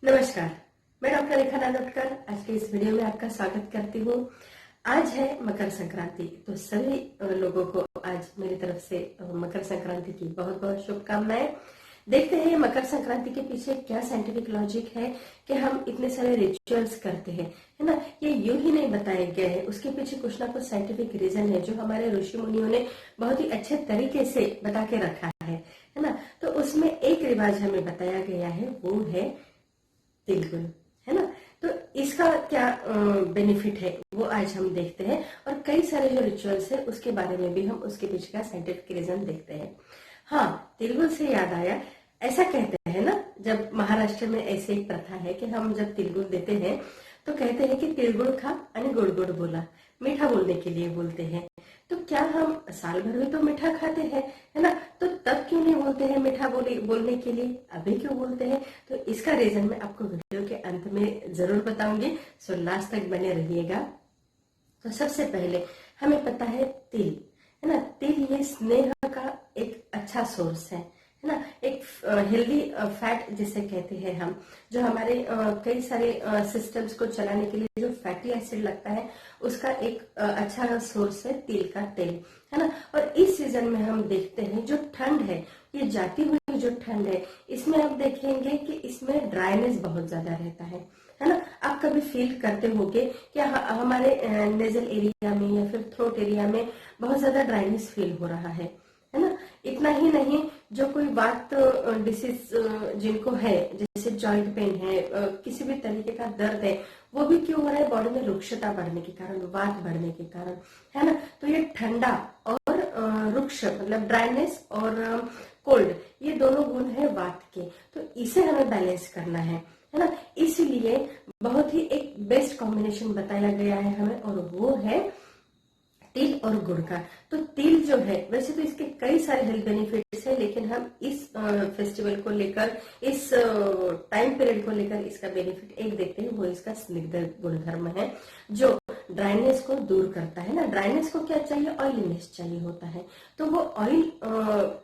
नमस्कार, मैं डॉक्टर रेखा नानोटकर आज के इस वीडियो में आपका स्वागत करती हूँ। आज है मकर संक्रांति, तो सभी लोगों को आज मेरी तरफ से मकर संक्रांति की बहुत बहुत शुभकामनाएं। देखते हैं मकर संक्रांति के पीछे क्या साइंटिफिक लॉजिक है कि हम इतने सारे रिचुअल्स करते हैं, है ना। ये यूं ही नहीं बताया गया है, उसके पीछे कुछ ना कुछ साइंटिफिक रीजन है जो हमारे ऋषि मुनियों ने बहुत ही अच्छे तरीके से बता के रखा है ना। तो उसमें एक रिवाज हमें बताया गया है, वो है तिलगुल, है ना। तो इसका क्या बेनिफिट है वो आज हम देखते हैं, और कई सारे जो रिचुअल्स है उसके बारे में भी हम उसके पीछे का साइंटिफिक रीजन देखते हैं। हाँ, तिलगुल से याद आया, ऐसा कहते हैं ना, जब महाराष्ट्र में ऐसे एक प्रथा है कि हम जब तिलगुल देते हैं तो कहते हैं कि तिलगुल खा आणि गुड़ गुड़ बोला, मीठा बोलने के लिए बोलते हैं। तो क्या हम साल भर में तो मीठा खाते हैं, है ना, तो तब क्यों नहीं बोलते हैं मीठा बोलने के लिए, अभी क्यों बोलते हैं? तो इसका रीजन मैं आपको वीडियो के अंत में जरूर बताऊंगी, सो लास्ट तक बने रहिएगा। तो सबसे पहले हमें पता है तिल, है ना। तिल ये स्नेह का एक अच्छा सोर्स है ना। एक हेल्दी फैट जिसे कहते हैं हम, जो हमारे कई सारे सिस्टम्स को चलाने के लिए जो फैटी एसिड लगता है, उसका एक अच्छा सोर्स है तिल का तेल, है ना। और इस सीजन में हम देखते हैं जो ठंड है, ये जाती हुई जो ठंड है, इसमें आप देखेंगे कि इसमें ड्राइनेस बहुत ज्यादा रहता है ना। आप कभी फील करते होंगे कि हमारे नेजल एरिया में या फिर थ्रोट एरिया में बहुत ज्यादा ड्राइनेस फील हो रहा है ना। इतना ही नहीं, जो कोई वात डिसीज जिनको है, जैसे जॉइंट पेन है, किसी भी तरीके का दर्द है, वो भी क्यों हो रहा है? बॉडी में रुक्षता बढ़ने के कारण, वात बढ़ने के कारण, है ना। तो ये ठंडा और रुक्ष मतलब ड्राइनेस और कोल्ड, ये दोनों गुण है वात के, तो इसे हमें बैलेंस करना है ना। इसलिए बहुत ही एक बेस्ट कॉम्बिनेशन बताया गया है हमें, और वो है तिल और गुड़ का। तो तिल जो है, वैसे तो इसके कई सारे हेल्थ बेनिफिट्स है, लेकिन हम इस फेस्टिवल को लेकर, इस टाइम पीरियड को लेकर इसका बेनिफिट एक देखते हैं, वो इसका स्निग्ध गुणधर्म है जो ड्राइनेस को दूर करता है ना। ड्राइनेस को क्या चाहिए? ऑयलीनेस चाहिए होता है, तो वो ऑयल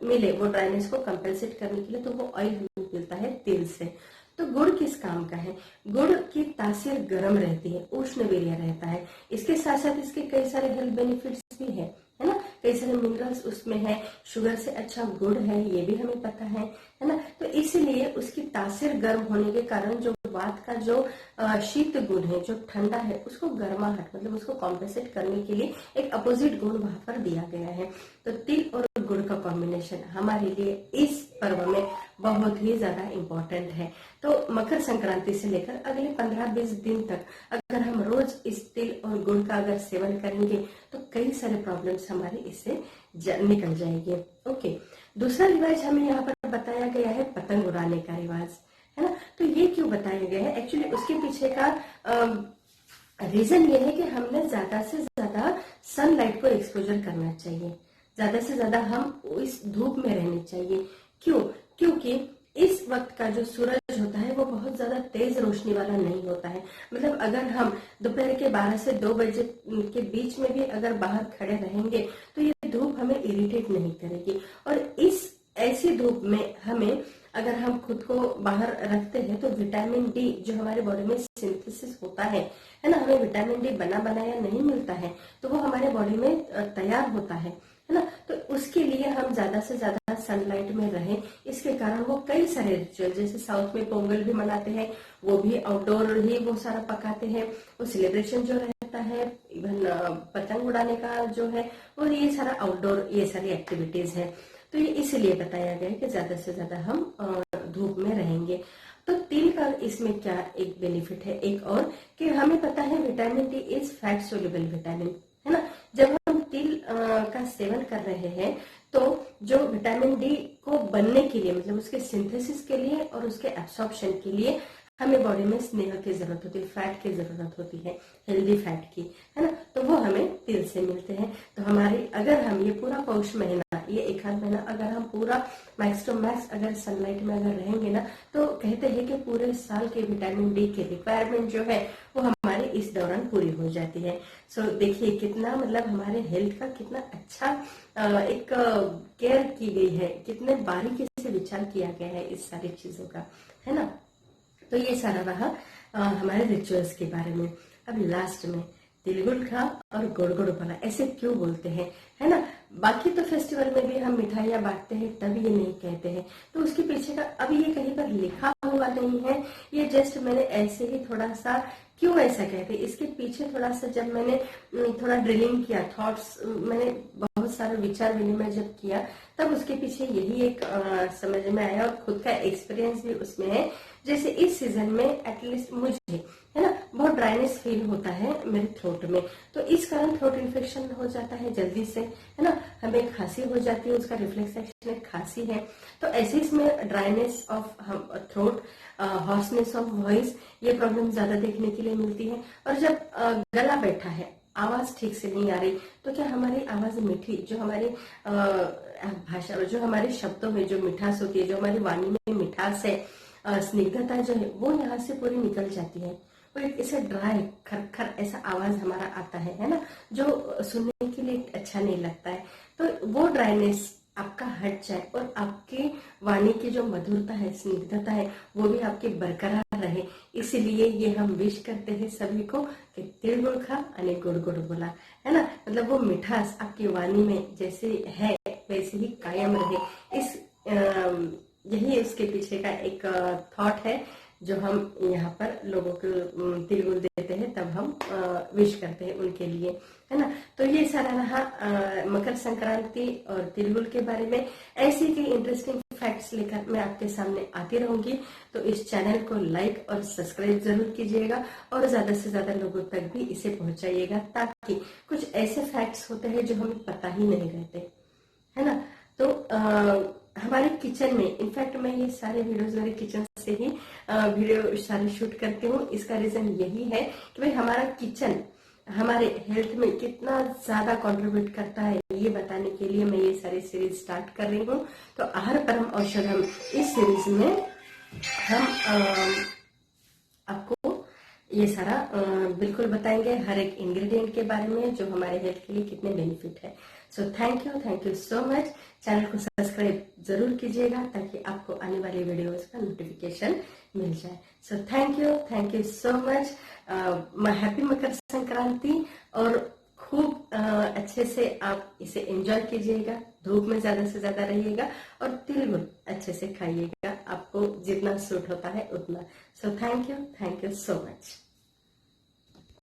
मिले, वो ड्राइनेस को कंपेंसेट करने के लिए, तो वो ऑयल मिलता है तिल से। तो गुड़ किस काम का है? गुड़ की तासीर गर्म रहती है, उष्ण वीर्य रहता है, इसके साथ साथ इसके कई सारे हेल्थ बेनिफिट्स भी है ना। कई सारे मिनरल्स उसमें है, शुगर से अच्छा गुड़ है, ये भी हमें पता है ना। तो इसलिए उसकी तासीर गर्म होने के कारण जो वात का जो शीत गुण है, जो ठंडा है, उसको गर्माहट मतलब उसको कॉम्पेंसेट करने के लिए एक अपोजिट गुण वहां पर दिया गया है। तो तिल और गुड़ का कॉम्बिनेशन हमारे लिए इस पर्व में बहुत ही ज्यादा इम्पोर्टेंट है। तो मकर संक्रांति से लेकर अगले 15-20 दिन तक अगर हम रोज इस तिल और गुड़ का अगर सेवन करेंगे तो कई सारे प्रॉब्लम्स हमारे इससे निकल जाएंगे। ओके, दूसरा रिवाज हमें यहाँ पर बताया गया है पतंग उड़ाने का रिवाज, है ना। तो ये क्यों बताया गया है? एक्चुअली उसके पीछे का रीजन ये है कि हमने ज्यादा से ज्यादा सनलाइट को एक्सपोजर करना चाहिए, ज्यादा से ज्यादा हम इस धूप में रहने चाहिए। क्यों? क्योंकि इस वक्त का जो सूरज होता है वो बहुत ज्यादा तेज रोशनी वाला नहीं होता है। मतलब अगर हम दोपहर के 12 से 2 बजे के बीच में भी अगर बाहर खड़े रहेंगे तो ये धूप हमें इरिटेट नहीं करेगी। और इस ऐसी धूप में हमें, अगर हम खुद को बाहर रखते हैं, तो विटामिन डी जो हमारे बॉडी में सिंथेसिस होता है ना, हमें विटामिन डी बना बनाया नहीं मिलता है, तो वो हमारे बॉडी में तैयार होता है ना। तो उसके लिए हम ज्यादा से ज्यादा सनलाइट में रहें। इसके कारण वो कई सारे रिचुअल, जैसे साउथ में पोंगल भी मनाते हैं, वो भी आउटडोर ही वो सारा पकाते हैं, वो सेलिब्रेशन जो रहता है, इवन पतंग उड़ाने का जो है, वो ये सारा आउटडोर, ये सारी एक्टिविटीज है। तो ये इसलिए बताया गया है कि ज्यादा से ज्यादा हम धूप में रहेंगे। तो तिल का इसमें क्या एक बेनिफिट है एक और, कि हमें पता है vitamin D is fat soluble vitamin, है ना। जब हम तिल का सेवन कर रहे हैं तो जो विटामिन डी को बनने के लिए, मतलब उसके सिंथेसिस के लिए और उसके एब्सॉर्प्शन के लिए हमें बॉडी में स्नेह की जरूरत होती है, फैट की जरूरत होती है, हेल्दी फैट की, है ना। तो वो हमें तिल से मिलते हैं। तो हमारे, अगर हम ये पूरा पौष महीना, ये एक आध महीना अगर हम पूरा मैक्स टू मैक्स अगर सनलाइट में अगर रहेंगे ना, तो कहते हैं कि पूरे साल के विटामिन डी की रिक्वायरमेंट जो है वो हमारे इस दौरान पूरी हो जाती है। सो देखिए कितना, मतलब हमारे हेल्थ का कितना अच्छा एक केयर की गई है, कितने बारीकी से विचार किया गया है इस सारी चीजों का, है ना। तो ये सारा रहा हमारे रिचुअल्स के बारे में। अब लास्ट में तिल गुड़ खा और गुड़ गुड़ भला, ऐसे क्यों बोलते हैं, है ना। बाकी तो फेस्टिवल में भी हम मिठाइयाँ बांटते हैं, तब ये नहीं कहते हैं। तो उसके पीछे का अब ये कहीं पर लिखा हुआ नहीं है, ये जस्ट मैंने ऐसे ही थोड़ा सा, क्यों ऐसा कहते हैं इसके पीछे थोड़ा सा जब मैंने थोड़ा ड्रिलिंग किया, थॉट्स मैंने बहुत सारा विचार विनिमय जब किया, तब उसके पीछे यही एक समझ में आया और खुद का एक्सपीरियंस भी उसमें है। जैसे इस सीजन में एटलीस्ट मुझे, है ना, बहुत ड्राइनेस फील होता है मेरे थ्रोट में, तो इस कारण थ्रोट इन्फेक्शन हो जाता है जल्दी से, है ना। हमें खांसी हो जाती है, उसका रिफ्लेक्स एक्शन खांसी है। तो ऐसे इसमें dryness of throat, hoarseness of voice, ये प्रॉब्लम ज्यादा देखने के लिए मिलती है। और जब गला बैठा है, आवाज ठीक से नहीं आ रही, तो क्या हमारी आवाज मीठी, जो हमारी भाषा, जो हमारे शब्दों में जो मिठास होती है, जो हमारी वाणी में मिठास है, स्निग्धता जो है, वो यहाँ से पूरी निकल जाती है। वो एक ऐसे ड्राई खरखर ऐसा आवाज हमारा आता है ना, जो सुनने के लिए अच्छा नहीं लगता है। तो वो ड्राइनेस आपका हट जाए और आपकी वाणी की जो मधुरता है, स्निग्धता है, वो भी आपकी बरकरार रहे, इसलिए ये हम विश करते हैं सभी को कि तिल गुड़ खा आणि गुड़ गुड़ बोला, है ना। मतलब वो मिठास आपकी वाणी में जैसे है वैसे ही कायम रहे। इस यही उसके पीछे का एक थॉट है, जो हम यहाँ पर लोगों को तिल गुड़ देते हैं, तब हम विश करते हैं उनके लिए, है ना। तो ये सारा रहा मकर संक्रांति और तिल गुड़ के बारे में। ऐसी कई इंटरेस्टिंग फैक्ट्स लेकर मैं आपके सामने आती रहूंगी, तो इस चैनल को लाइक और सब्सक्राइब जरूर कीजिएगा और ज्यादा से ज्यादा लोगों तक भी इसे पहुंचाइएगा, ताकि कुछ ऐसे फैक्ट्स होते हैं जो हमें पता ही नहीं रहते, है ना। तो हमारे किचन में, इनफैक्ट मैं ये सारे वीडियोस मेरे किचन से ही वीडियो सारे शूट करती हूँ। इसका रीजन यही है कि भाई हमारा किचन हमारे हेल्थ में कितना ज्यादा कंट्रीब्यूट करता है, ये बताने के लिए मैं ये सारी सीरीज स्टार्ट कर रही हूँ। तो आहार परम औषधम, इस सीरीज में हम आपको ये सारा बिल्कुल बताएंगे, हर एक इंग्रेडिएंट के बारे में, जो हमारे हेल्थ के लिए कितने बेनिफिट है। सो thank you so much. Channel को सब्सक्राइब जरूर कीजिएगा, ताकि आपको आने वाली वीडियोस का नोटिफिकेशन मिल जाए। So thank you so much. Happy Makar Sankranti, और खूब अच्छे से आप इसे एंजॉय कीजिएगा, धूप में ज्यादा से ज्यादा रहिएगा और तिल गुड़ अच्छे से खाइएगा, आपको जितना सूट होता है उतना। सो थैंक यू सो मच।